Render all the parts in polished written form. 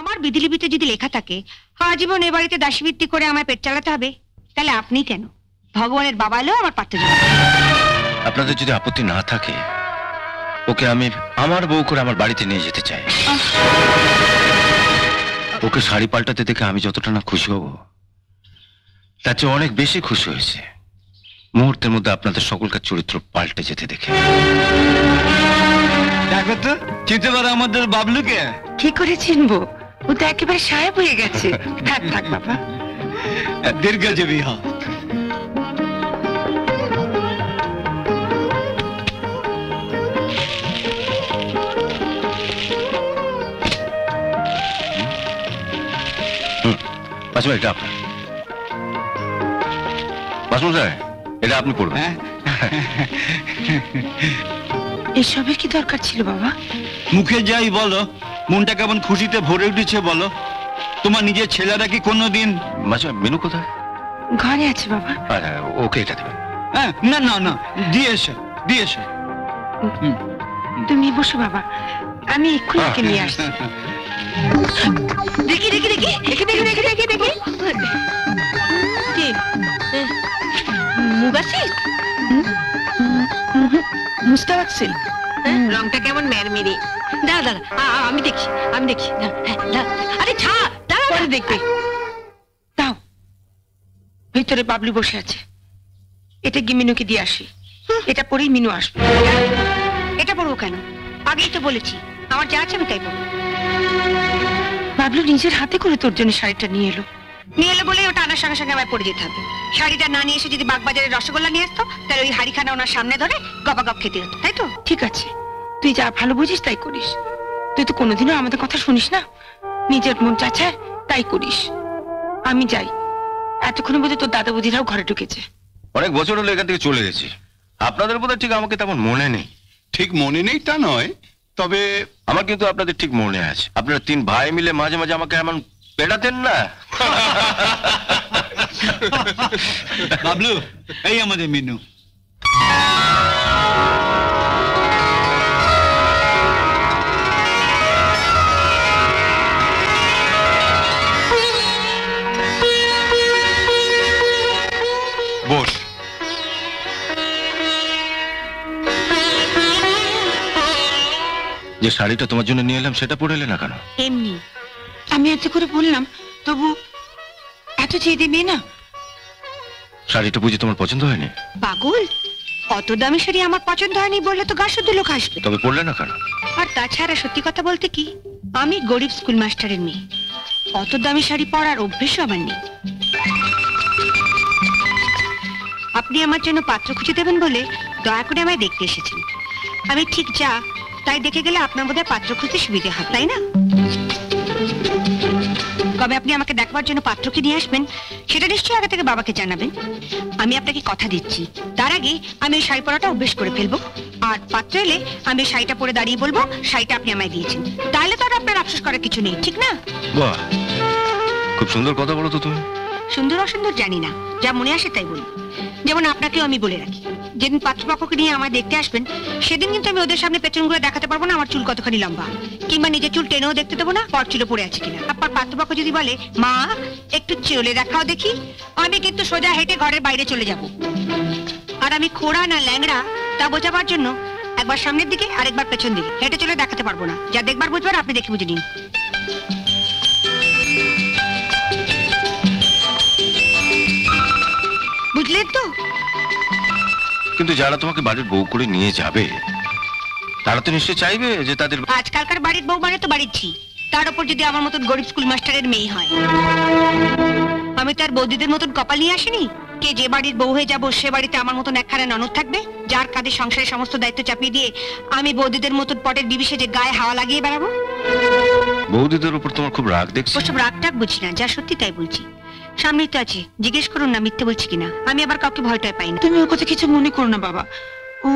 আমার বিধিলিপিতে যদি লেখা থাকে আজীবন এ বাড়িতে দাসীবৃত্তি করে আমায় পেট চালাতে হবে, তাহলে আপনি কেন? ভগবানের বাবা এলেও আমার পারতে যাবে। আপনাদের যদি আপত্তি না থাকে, ওকে আমি আমার বউ করে আমার বাড়িতে নিয়ে যেতে চাই। ওকে শাড়ি পাল্টাতে দেখে আমি যতটা না খুশি হব, তার চেয়ে অনেক বেশি খুশি হয়েছে মুহূর্তের মধ্যে আপনাদের সকলকার চরিত্র পাল্টে যেতে দেখে। দেখো তো, চিনতে পারো আমাদের বাবলুকে? কি করে চিনবো? ও তো একেবারে সাহেব হয়ে গেছে। থাক থাক বাবা, দীর্ঘজীবী হ। এটা আপনার বাসমশাই, এটা আপনি পড়বেন। এসবের কি দরকার ছিল বাবা? মুখে যাই বলো, মনটা কেমন খুশিতে ভরে উঠেছে বলো। তোমার নিজের ছেলেরা কি কোনোদিন? মেনু কোথায়? ঘরে আছে বাবা। ওকে এটা দেবেন। না না না, দিয়ে এসো, দিয়ে এসো। তুমি বসো বাবা, আমি এক্ষুনি ওকে নিয়ে আসছি। দেখি দেখি দেখি দেখি দেখি দেখি দেখি দেখি মুগাসিস, মুস্তাফাক সিল্ক। রংটা কেমন মেরমেরে। দাঁড়া দাঁড়া, আমি দেখি আমি দেখি। আরে ছাড়, দাঁড়া, পরে দেখবে। দাও, ভিতরে বাবলু বসে আছে, এটা গিয়ে মিনুকে দিয়ে আসি। এটা পরেই মিনু আসবে। এটা পড়বো কেন? আগেই তো বলেছি আমার যা আছে আমি তাই পড়বো। বাবলু নিজের হাতে করে তোর জন্য শাড়িটা নিয়ে এলো। নিয়ে এলো বলে ওটা আনার সঙ্গে সঙ্গে আমায় পড়ে যেতে হবে। শাড়িটা না নিয়ে এসে যদি বাগবাজারের রসগোল্লা নিয়ে আসতো, তাহলে ওই হাড়িখানা ওনার সামনে ধরে গপাগপ খেতে হতো, তাই তো? ঠিক আছে, তুই যা ভালো বুঝিস তাই করিস। তুই তো কোনোদিনও আমাদের কথা শুনিস না, নিজের মন চাচায় তাই করিস। আমি যাই, এতক্ষণে বোধহয় তোর দাদা বৌদিরাও ঘরে ঢুকেছে। অনেক বছর হলো এখান থেকে চলে গেছি, আপনাদের বোধহয় ঠিক আমাকে তেমন মনে নেই। ঠিক মনে নেই তা নয়, তবে আমার কিন্তু আপনাদের ঠিক মনে আছে। আপনারা তিন ভাই মিলে মাঝে মাঝে আমাকে এমন পেটাতেন না। বাবলু, এই আমাদের মিনু। বস। যে শাড়িটা তোমার জন্য নিয়ে এলাম সেটা পরে এলে না কেন? এমনি আমি এত করে বললাম, তবু এত চেয়ে দিবি না। শাড়িটা বুঝি তোমার পছন্দ হয়নি? পাগল, অত দামি শাড়ি আমার পছন্দ হয়নি বললে তো গা শুদ্ধ লোক আসবে। তবে পরলে না কেন? আর তাছাড়া সত্যি কথা বলতে কি, আমি গরিব স্কুল মাস্টারের মেয়ে, অত দামি শাড়ি পরার অভ্যেসও আমার নেই। আপনি আমার জন্য পাত্র খুঁজে দেবেন বলে দয়া করে আমায় দেখতে এসেছেন। আমি ঠিক যা তাই দেখে গেলে আপনার বোধহয় পাত্র খুঁজতে সুবিধা হয়, তাই না? কবে আপনি আমাকে দেখবার জন্য পাত্রকে নিয়ে আসবেন সেটা নিশ্চয়ই আগে থেকে বাবাকে জানাবেন। আমি আপনাকে কথা দিচ্ছি, তার আগে আমি এই শাড়ি পরাটা অভ্যেস করে ফেলবো। আর পাত্র এলে আমি শাড়িটা পরে দাঁড়িয়ে বলবো শাড়িটা আপনি আমায় দিয়েছেন। তাহলে তো আর আপনার আফসোস করার কিছু নেই, ঠিক না? বাহ, খুব সুন্দর কথা বলো তো তুমি। সুন্দর অসুন্দর জানি না, যা মনে আসে তাই বলি। যেমন আপনাকেও আমি বলে রাখি, যেদিন পাত্রপক্ষকে নিয়ে আমায় দেখতে আসবেন সেদিন কিন্তু আমি ওদের সামনে পেছন ঘুরে দেখাতে পারবো না আমার চুল কতখানি লম্বা, কিংবা নিজের চুল টেনেও দেখতে দেবো না পর চুলে পড়ে আছে কিনা। আপনার পাত্রপক্ষ যদি বলে মা একটু চলে দেখাও দেখি, আমি কিন্তু সোজা হেঁটে ঘরের বাইরে চলে যাব। আর আমি খোড়া না ল্যাংড়া তা বোঝাবার জন্য একবার সামনের দিকে আর একবার পেছন দিকে হেঁটে চলে দেখাতে পারবো না। যা দেখবার বুঝবার আপনি দেখে বুঝে নিন। বুঝলেন তো? কিন্তু যারা তোমাকে বাড়ির বউ করে নিয়ে যাবে তারা তো নিশ্চয়ই চাইবে যে তাদের আজকালকার বাড়ির বউ মানে তো বাড়ির ঝি, তার উপর যদি আমার মতন গরিব স্কুল মাস্টারের মেয়ে হয়। আমি তার বৌদিদের মতন কপাল নিয়ে আসিনি কে যে বাড়ির বউ হয়ে যাবো সে বাড়িতে আমার মতন একখানা ননদ থাকবে যার কাঁধে সংসারের সমস্ত দায়িত্ব চাপিয়ে দিয়ে আমি বৌদিদের মতন পটের বিবিসে যে গায়ে হাওয়া লাগিয়ে বেড়াবো। বৌদিদের উপর তোমার খুব রাগ দেখছি। ওসব রাগটাগ বুঝি না, যা সত্যি তাই বলছি। সামনেই তো আছে, জিজ্ঞেস করুন না মিথ্যে বলছি কিনা। আমি আবার কাউকে ভয়টাই পাই না। তুমি ওর কথা কিছু মনে করো না বাবা, ও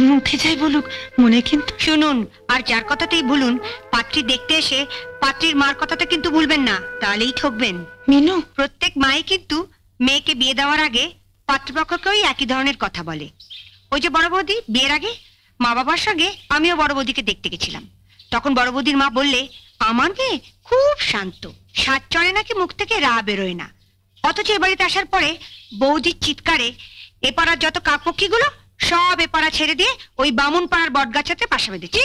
মুখে যাই বলুক, মনে কিন্তু। শুনুন, আর যার কথাতেই ভুলুন, পাত্রী দেখতে এসে পাত্রীর মার কথাটা কিন্তু ভুলবেন না, তাহলেই ঠকবেন। মিনু, প্রত্যেক মাই কিন্তু মেয়েকে বিয়ে দেওয়ার আগে পাত্রপক্ষকেই একই ধরনের কথা বলে। ওই যে বড় বৌদি বিয়ের আগে মা বাবার সঙ্গে আমিও বড় বৌদিকে দেখতে গেছিলাম, তখন বড় বৌদির মা বললে আমার মেয়ে খুব শান্ত, সাত চড়ে নাকি মুখ থেকে রা বেরোয় না। অথচ এ বাড়িতে আসার পরে বৌদির চিৎকারে এ পাড়ার যত কাকপক্ষীগুলো সব এ পাড়া ছেড়ে দিয়ে ওই বামুন পাড়ার বটগাছাতে পাশা বেঁধেছে।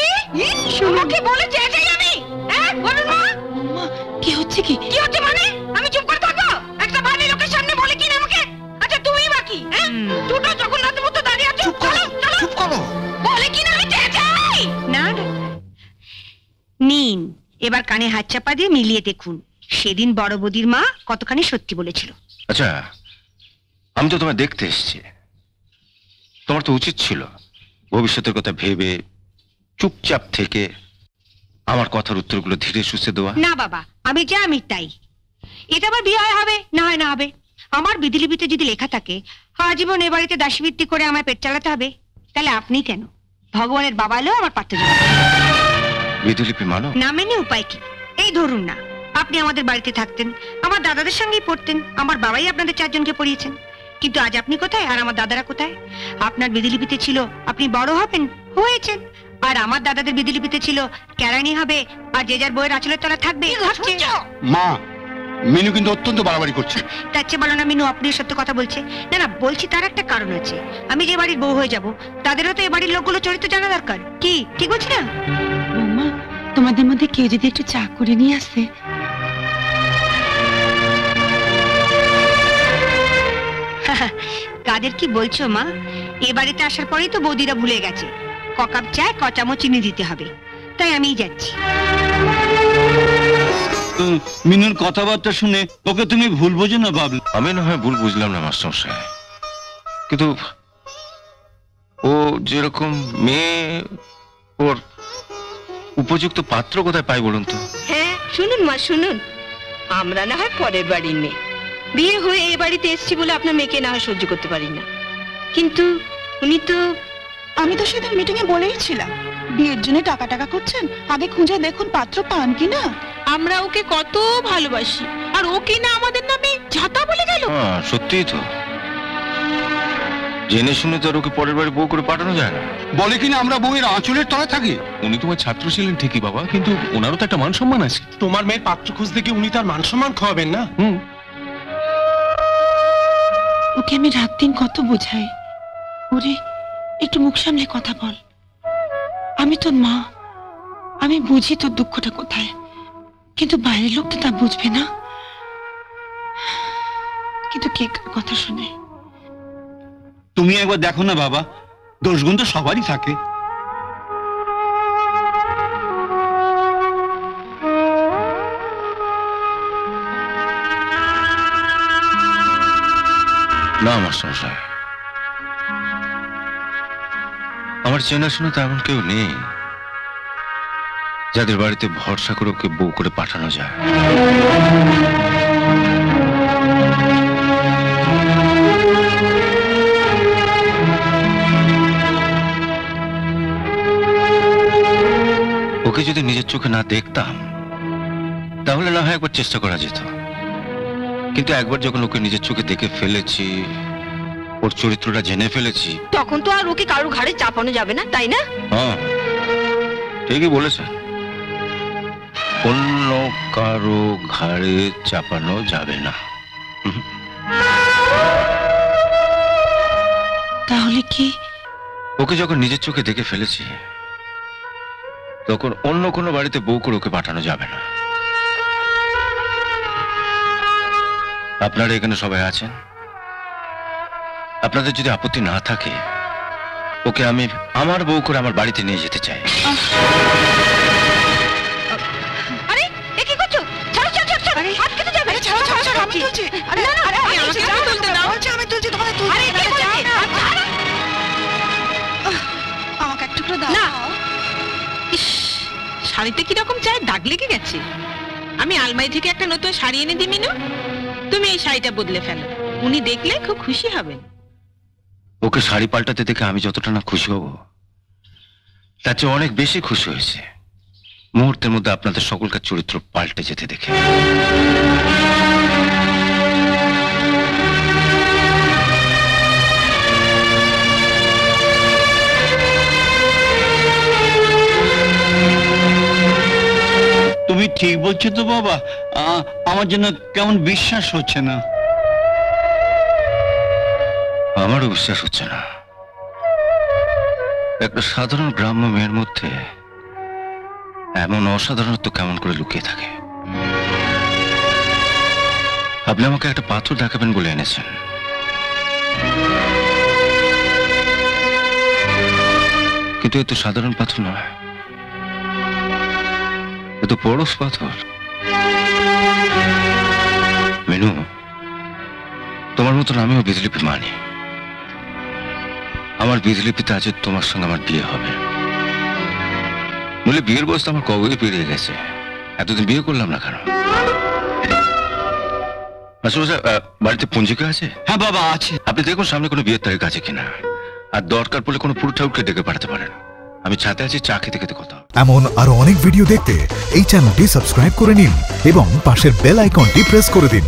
তোমাকে বলে চেয়েছি আমি, হ্যাঁ বলুন মা। কি হচ্ছে কি? কি হচ্ছে মানে? আমি চুপ করে থাকবো? একটা বাড়ির লোকের সামনে বলে কিনা আমাকে? আচ্ছা তুমি বাকি, হ্যাঁ? দুটো জগন্নাথের মতো দাঁড়িয়ে আছো। চুপ করো। বলে কিনা আমি চেয়েছি। না না, নিন এবার কানে হাত চাপা দিয়ে মিলিয়ে দেখুন সেদিন বড় বৌদির মা কতখানি সত্যি বলেছিল। আচ্ছা, আমি তো তোমায় দেখতে এসেছি। তোমার তো উচিত ছিল ভবিষ্যতের কথা ভেবে চুপচাপ থেকে আমার কথার উত্তরগুলো ধীরে সুস্থে দেওয়া। না বাবা, আমি যা আমি তাই। এটা আবার বিয়ে হবে না হয় না হবে। আমার বিধিলিপিতে যদি লেখা থাকে আজীবন এ বাড়িতে দাসীবৃত্তি করে আমার পেট চালাতে হবে, তাহলে আপনি কেন? ভগবানের বাবা এলেও আমার পারতে যাবে। বিধিলিপি মানো? না মেনে উপায় কি? এই ধরুন না, আপনি আমাদের বাড়িতে থাকতেন, আমার দাদাদের সঙ্গেই পড়তেন, আমার বাবাই আপনাদের চারজনকে পড়িয়েছেন। কিন্তু আজ আপনি কোথায় আর আমার দাদারা কোথায়? আপনার বিধিলিপিতে ছিল আপনি বড় হবেন, হয়েছেন। আর আমার দাদাদের বিধিলিপিতে ছিল কেরানি হবে আর যে যার বইয়ের আঁচলের তলা থাকবে, থাকছে। মা, মিনু কিন্তু অত্যন্ত বাড়াবাড়ি করছে। তার চেয়ে বলো না মিনু আপনি সত্য কথা বলছে। না না, বলছি তার একটা কারণ আছে। আমি যে বাড়ির বউ হয়ে যাব, তাদেরও তো এ বাড়ির লোকগুলো চরিত্র জানা দরকার। কি ঠিক বলছি না? বৌমা, তোমাদের মধ্যে কেউ যদি একটু চা করে নিয়ে আসে। কাদের কি বলছো মা? এ বাড়িতে আসার পরেই তো বৌদিরা ভুলে গেছে ককাপ চায় ক চামচ চিনি দিতে হবে। তাই আমিই যাচ্ছি। মিনুর কথাবার্তা শুনে ওকে তুমি ভুল বোঝো না বাবলু। আমি না হয় ভুল বুঝলাম না মাস্টারমশাই, কিন্তু ও যেরকম মেয়ে, ওর উপযুক্ত পাত্র কোথায় পাই বলুন তো? হ্যাঁ শুনুন মা, শুনুন। আমরা না হয় পরের বাড়ির মেয়ে, বিয়ে হয়ে এই বাড়িতে এসেছি বলে আপনার মেয়েকে না হয় সহ্য করতে পারি না, কিন্তু উনি তো। আমি তো সেদিন মিটিং এ বলেই ছিলাম, বিয়ের জন্য টাকা টাকা করছেন, আগে খুঁজে দেখুন পাত্র পান কিনা। আমরা ওকে কত ভালোবাসি, আর ও কি না আমাদের নামে ঝাঁটা বলে গেল। হ্যাঁ সত্যিই তো, জেনে শুনে তো আর ওকে পরের বাড়ি বউ করে পাঠানো যায় না। বলে কিনা আমরা বউয়ের আঁচলের তলায় থাকি। উনি তোমার ছাত্র ছিলেন ঠিকই বাবা, কিন্তু ওনারও তো একটা মান সম্মান আছে। তোমার মেয়ের পাত্র খুঁজতে গিয়ে উনি তার মান সম্মান খাওয়াবেন না? ওকে আমি রাত দিন কত বোঝাই, ওরে একটু মুখ সামলে কথা বল, আমি তোর মা, আমি বুঝি তোর দুঃখটা কোথায়, কিন্তু বাইরের লোক তো তা বুঝবে না। কিন্তু কে কার কথা শুনে? তুমি একবার দেখো না বাবা, দোষগুণ তো সবারই থাকে। না মাস্টারমশাই, আমার চেনাশোনা তো এমন কেউ নেই যাদের বাড়িতে ভরসা করে ওকে বউ করে পাঠানো যায়। ওকে যদি নিজের চোখে না দেখতাম তাহলে না হয় একবার চেষ্টা করা যেত, কিন্তু একবার যখন ওকে নিজের চোখে দেখে ফেলেছি, ওর চরিত্রটা জেনে ফেলেছি, তখন তো আর ওকে কারো ঘাড়ে চাপানো যাবে না, তাই না? হ্যাঁ ঠিকই বলেছে, অন্য কারো ঘাড়ে চাপানো যাবে না। তাহলে কি ওকে যখন নিজের চোখে দেখে ফেলেছি, তখন অন্য কোনো বাড়িতে বউ করে ওকে পাঠানো যাবে না। আপনারা এখানে সবাই আছেন, আপনাদের যদি আপত্তি না থাকে ওকে আমি আমার বউ করে আমার বাড়িতে নিয়ে যেতে চাই। আরে এ কি করছো? ছাড়ো ছাড়ো ছাড়ো, আরে হাত কেটে যাবে। আরে ছাড়ো ছাড়ো ছাড়ো, আমি তুলছি। আরে না, না, আরে আমি আমাকে আমাকে তুলতে দাও। বলছি আমি তুলছি, তোমাকে তুলছি। আরে কে বলেছে? ছাড়ো। আমাকে এক টুকরো দাও। না। ইস, শাড়িতে কিরকম চায় দাগ লেগে গেছে। আমি আলমারি থেকে একটা নতুন শাড়ি এনে দিই মিনু, তুমি এই শাড়িটা বদলে ফেলো, উনি দেখলে খুব খুশি হবেন। ওকে শাড়ি পাল্টাতে দেখে আমি যতটা না খুশি হব, তার চেয়ে অনেক বেশি খুশি হয়েছে মুহূর্তের মধ্যে আপনাদের সকলকার চরিত্র পাল্টে যেতে দেখে। তুমি ঠিক বলছো তো বাবা? আমার জন্য কেমন বিশ্বাস হচ্ছে না। আমারও বিশ্বাস হচ্ছে না। একটা সাধারণ গ্রাম্য মেয়ের মধ্যে এমন অসাধারণত্ব কেমন করে লুকিয়ে থাকে? আপনি আমাকে একটা পাথর দেখাবেন বলে এনেছেন, কিন্তু এ তো সাধারণ পাথর নয়, এ তো পরশ পাথর। মিনু, তোমার মতন আমিও বিজলিপি মানি। আমার বিজলিপিতে আজ তোমার সঙ্গে আমার বিয়ে হবে। বলে বিয়ের বয়স তো আমার কবে পেরিয়ে গেছে, এতদিন বিয়ে করলাম না কেন? বাড়িতে পঞ্জিকা আছে? হ্যাঁ বাবা আছে। আপনি দেখুন সামনে কোনো বিয়ের তারিখ আছে কিনা, আর দরকার পড়লে কোনো পুরো ঠাকুরকে ডেকে পাঠাতে পারেন। আমি ছাতে আছি, চা খেতে খেতে কথা হবে। এমন আরো অনেক ভিডিও দেখতে এই চ্যানেলটি সাবস্ক্রাইব করে নিন এবং পাশের বেল আইকনটি প্রেস করে দিন।